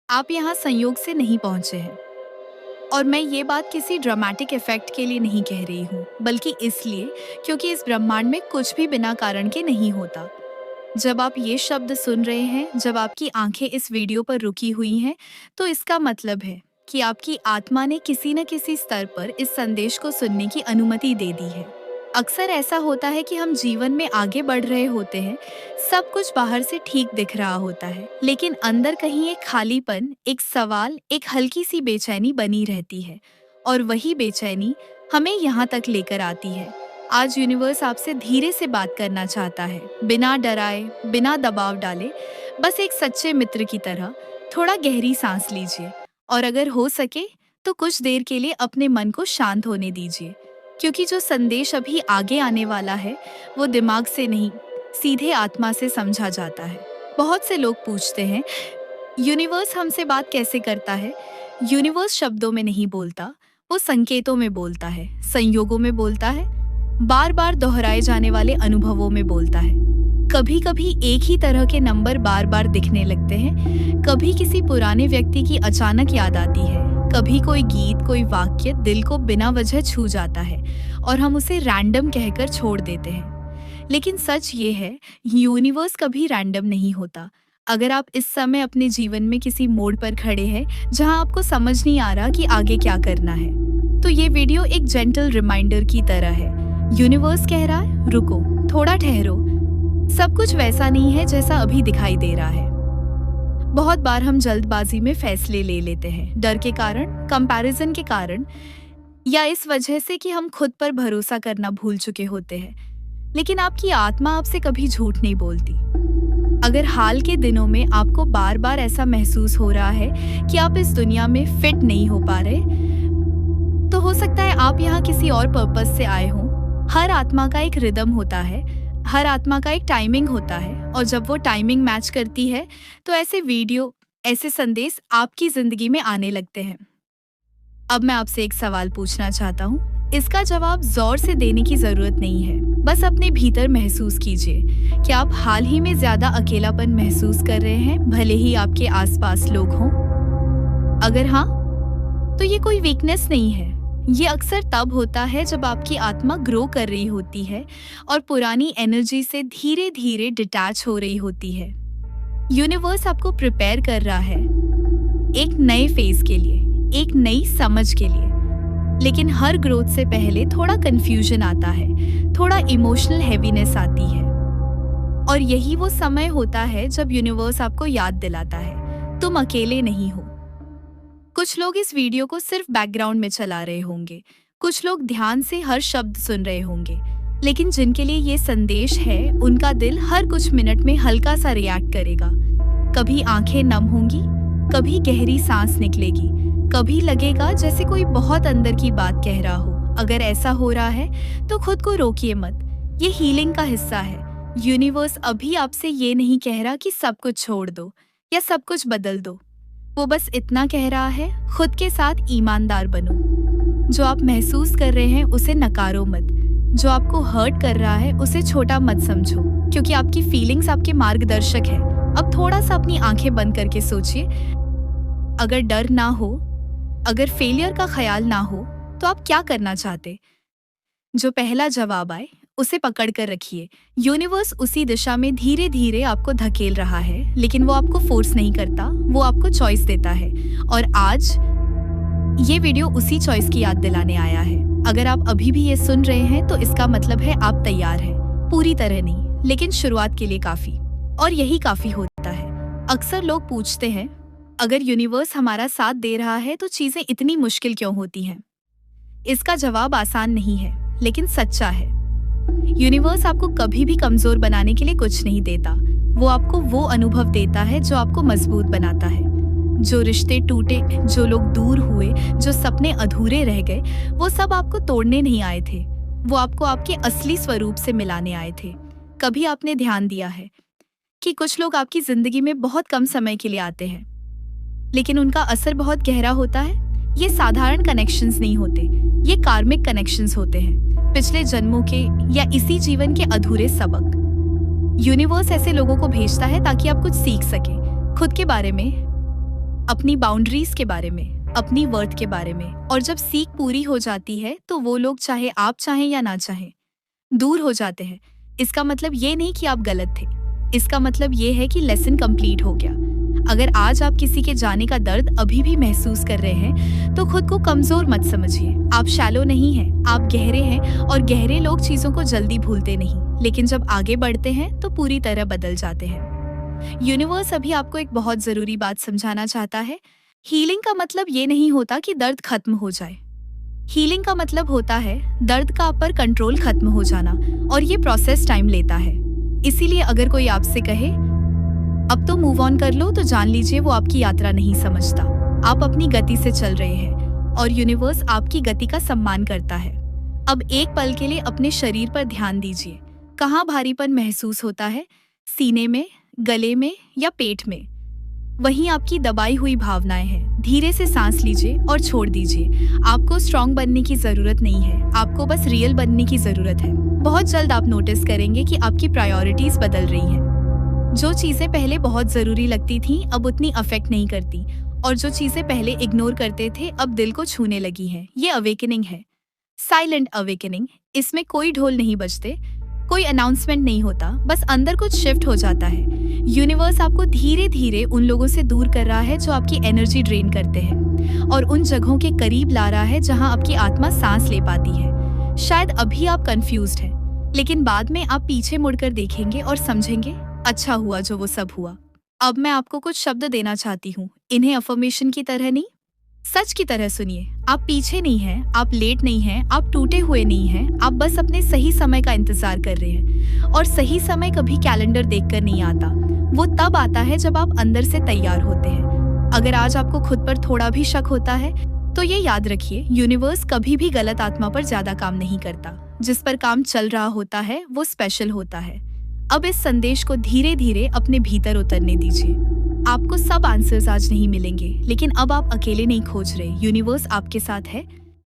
आप यहाँ संयोग से नहीं पहुँचे हैं। और मैं ये बात किसी ड्रामेटिक इफेक्ट के लिए नहीं कह रही हूँ, बल्कि इसलिए क्योंकि इस ब्रह्मांड में कुछ भी बिना कारण के नहीं होता। जब आप ये शब्द सुन रहे हैं, जब आपकी आंखें इस वीडियो पर रुकी हुई हैं, तो इसका मतलब है कि आपकी आत्मा ने किसी न किसी स्तर पर इस संदेश को सुनने की अनुमति दे दी है। अक्सर ऐसा होता है कि हम जीवन में आगे बढ़ रहे होते हैं, सब कुछ बाहर से ठीक दिख रहा होता है, लेकिन अंदर कहीं एक खालीपन, एक सवाल, एक हल्की सी बेचैनी बनी रहती है। और वही बेचैनी हमें यहाँ तक लेकर आती है। आज यूनिवर्स आपसे धीरे से बात करना चाहता है, बिना डराए, बिना दबाव डाले, बस एक सच्चे मित्र की तरह। थोड़ा गहरी सांस लीजिए और अगर हो सके तो कुछ देर के लिए अपने मन को शांत होने दीजिए, क्योंकि जो संदेश अभी आगे आने वाला है वो दिमाग से नहीं, सीधे आत्मा से समझा जाता है। बहुत से लोग पूछते हैं, यूनिवर्स हमसे बात कैसे करता है? यूनिवर्स शब्दों में नहीं बोलता, वो संकेतों में बोलता है, संयोगों में बोलता है, बार बार दोहराए जाने वाले अनुभवों में बोलता है। कभी कभी एक ही तरह के नंबर बार बार दिखने लगते हैं, कभी किसी पुराने व्यक्ति की अचानक याद आती है, कभी कोई गीत, कोई वाक्य दिल को बिना वजह छू जाता है और हम उसे रैंडम कहकर छोड़ देते हैं। लेकिन सच ये है, यूनिवर्स कभी रैंडम नहीं होता। अगर आप इस समय अपने जीवन में किसी मोड़ पर खड़े हैं जहां आपको समझ नहीं आ रहा कि आगे क्या करना है, तो ये वीडियो एक जेंटल रिमाइंडर की तरह है। यूनिवर्स कह रहा है, रुको, थोड़ा ठहरो, सब कुछ वैसा नहीं है जैसा अभी दिखाई दे रहा है। बहुत बार हम जल्दबाजी में फैसले ले लेते हैं, डर के कारण, कंपैरिजन के कारण, या इस वजह से कि हम खुद पर भरोसा करना भूल चुके होते हैं। लेकिन आपकी आत्मा आपसे कभी झूठ नहीं बोलती। अगर हाल के दिनों में आपको बार बार ऐसा महसूस हो रहा है कि आप इस दुनिया में फिट नहीं हो पा रहे, तो हो सकता है आप यहाँ किसी और पर्पस से आए हों। हर आत्मा का एक रिदम होता है, हर आत्मा का एक टाइमिंग होता है, और जब वो टाइमिंग मैच करती है तो ऐसे वीडियो, ऐसे संदेश आपकी जिंदगी में आने लगते हैं। अब मैं आपसे एक सवाल पूछना चाहता हूँ। इसका जवाब जोर से देने की जरूरत नहीं है, बस अपने भीतर महसूस कीजिए कि आप हाल ही में ज्यादा अकेलापन महसूस कर रहे हैं, भले ही आपके आसपास लोग हों। अगर हाँ, तो ये कोई वीकनेस नहीं है। ये अक्सर तब होता है जब आपकी आत्मा ग्रो कर रही होती है और पुरानी एनर्जी से धीरे धीरे डिटैच हो रही होती है। यूनिवर्स आपको प्रिपेयर कर रहा है एक नए फेज के लिए, एक नई समझ के लिए। लेकिन हर ग्रोथ से पहले थोड़ा कंफ्यूजन आता है, थोड़ा इमोशनल हैवीनेस आती है, और यही वो समय होता है जब यूनिवर्स आपको याद दिलाता है, तुम अकेले नहीं हो। कुछ लोग इस वीडियो को सिर्फ बैकग्राउंड में चला रहे होंगे, कुछ लोग ध्यान से हर शब्द सुन रहे होंगे, लेकिन जिनके लिए ये संदेश है, उनका दिल हर कुछ मिनट में हल्का सा रिएक्ट करेगा। कभी आंखें नम होंगी, कभी गहरी सांस निकलेगी, कभी लगेगा जैसे कोई बहुत अंदर की बात कह रहा हो। अगर ऐसा हो रहा है तो खुद को रोकिए मत, ये हीलिंग का हिस्सा है। यूनिवर्स अभी आपसे ये नहीं कह रहा कि सब कुछ छोड़ दो या सब कुछ बदल दो। वो बस इतना कह रहा है, खुद के साथ ईमानदार बनो। जो आप महसूस कर रहे हैं उसे नकारो मत, जो आपको हर्ट कर रहा है उसे छोटा मत समझो, क्योंकि आपकी फीलिंग्स आपके मार्गदर्शक है। अब थोड़ा सा अपनी आंखें बंद करके सोचिए, अगर डर ना हो, अगर फेलियर का ख्याल ना हो, तो आप क्या करना चाहते? जो पहला जवाब आए उसे पकड़ कर रखिए। यूनिवर्स उसी दिशा में धीरे धीरे आपको धकेल रहा है, लेकिन वो आपको फोर्स नहीं करता, वो आपको चॉइस देता है। और आज ये वीडियो उसी चॉइस की याद दिलाने आया है। अगर आप अभी भी ये सुन रहे हैं तो इसका मतलब है आप तैयार हैं, पूरी तरह नहीं, लेकिन शुरुआत के लिए काफी। और यही काफी होता है। अक्सर लोग पूछते हैं, अगर यूनिवर्स हमारा साथ दे रहा है तो चीजें इतनी मुश्किल क्यों होती हैं? इसका जवाब आसान नहीं है, लेकिन सच्चा है। यूनिवर्स आपको कभी भी कमजोर बनाने के लिए कुछ नहीं देता। वो आपको वो अनुभव देता है जो आपको मजबूत बनाता है। जो रिश्ते टूटे, जो लोग दूर हुए, जो सपने अधूरे रह गए, वो सब आपको तोड़ने नहीं आए थे, वो आपको आपके असली स्वरूप से मिलाने आए थे। कभी आपने ध्यान दिया है कि कुछ लोग आपकी जिंदगी में बहुत कम समय के लिए आते हैं, लेकिन उनका असर बहुत गहरा होता है? ये साधारण कनेक्शंस नहीं होते, ये कार्मिक कनेक्शंस होते हैं, पिछले जन्मों के या इसी जीवन के अधूरे सबक। यूनिवर्स ऐसे लोगों को भेजता है ताकि आप कुछ सीख सके, खुद के बारे में, अपनी बाउंड्रीज के बारे में, अपनी वर्थ के बारे में। और जब सीख पूरी हो जाती है तो वो लोग, चाहे आप चाहें या ना चाहें, दूर हो जाते हैं। इसका मतलब ये नहीं कि आप गलत थे, इसका मतलब ये है कि लेसन कंप्लीट हो गया। अगर आज आप किसी के जाने का दर्द अभी भी महसूस कर रहे हैं तो खुद को कमजोर मत समझिए। आप शैलो नहीं हैं, आप गहरे हैं, और गहरे लोग चीजों को जल्दी भूलते नहीं, लेकिन जब आगे बढ़ते हैं तो पूरी तरह बदल जाते हैं। यूनिवर्स अभी आपको एक बहुत जरूरी बात समझाना चाहता है। हीलिंग का मतलब ये नहीं होता कि दर्द खत्म हो जाए। हीलिंग का मतलब होता है दर्द का आप पर कंट्रोल खत्म हो जाना, और ये प्रोसेस टाइम लेता है। इसीलिए अगर कोई आपसे कहे अब तो मूव ऑन कर लो, तो जान लीजिए वो आपकी यात्रा नहीं समझता। आप अपनी गति से चल रहे हैं और यूनिवर्स आपकी गति का सम्मान करता है। अब एक पल के लिए अपने शरीर पर ध्यान दीजिए। कहाँ भारीपन महसूस होता है? सीने में, गले में या पेट में? वहीं आपकी दबाई हुई भावनाएं हैं। धीरे से सांस लीजिए और छोड़ दीजिए। आपको स्ट्रांग बनने की जरूरत नहीं है, आपको बस रियल बनने की जरूरत है। बहुत जल्द आप नोटिस करेंगे कि आपकी प्रायोरिटीज बदल रही हैं। जो चीजें पहले बहुत जरूरी लगती थीं अब उतनी अफेक्ट नहीं करती, और जो चीजें पहले इग्नोर करते थे अब दिल को छूने लगी हैं। ये अवेकनिंग है, साइलेंट अवेकनिंग। इसमें कोई ढोल नहीं बजते, कोई अनाउंसमेंट नहीं होता, बस अंदर कुछ शिफ्ट हो जाता है। यूनिवर्स आपको धीरे धीरे उन लोगों से दूर कर रहा है जो आपकी एनर्जी ड्रेन करते हैं, और उन जगहों के करीब ला रहा है जहां आपकी आत्मा सांस ले पाती है। शायद अभी आप कंफ्यूज्ड हैं, लेकिन बाद में आप पीछे मुड़कर देखेंगे और समझेंगे अच्छा हुआ जो वो सब हुआ। अब मैं आपको कुछ शब्द देना चाहती हूँ। इन्हें अफर्मेशन की तरह नहीं, सच की तरह सुनिए। आप पीछे नहीं हैं, आप लेट नहीं हैं, आप टूटे हुए नहीं हैं, आप बस अपने सही समय का इंतजार कर रहे हैं। और सही समय कभी कैलेंडर देखकर नहीं आता, वो तब आता है जब आप अंदर से तैयार होते हैं। अगर आज आपको खुद पर थोड़ा भी शक होता है तो ये याद रखिए, यूनिवर्स कभी भी गलत आत्मा पर ज्यादा काम नहीं करता। जिस पर काम चल रहा होता है वो स्पेशल होता है। अब इस संदेश को धीरे धीरे अपने भीतर उतरने दीजिए। आपको सब आंसर्स आज नहीं मिलेंगे, लेकिन अब आप अकेले नहीं खोज रहे। यूनिवर्स आपके साथ है,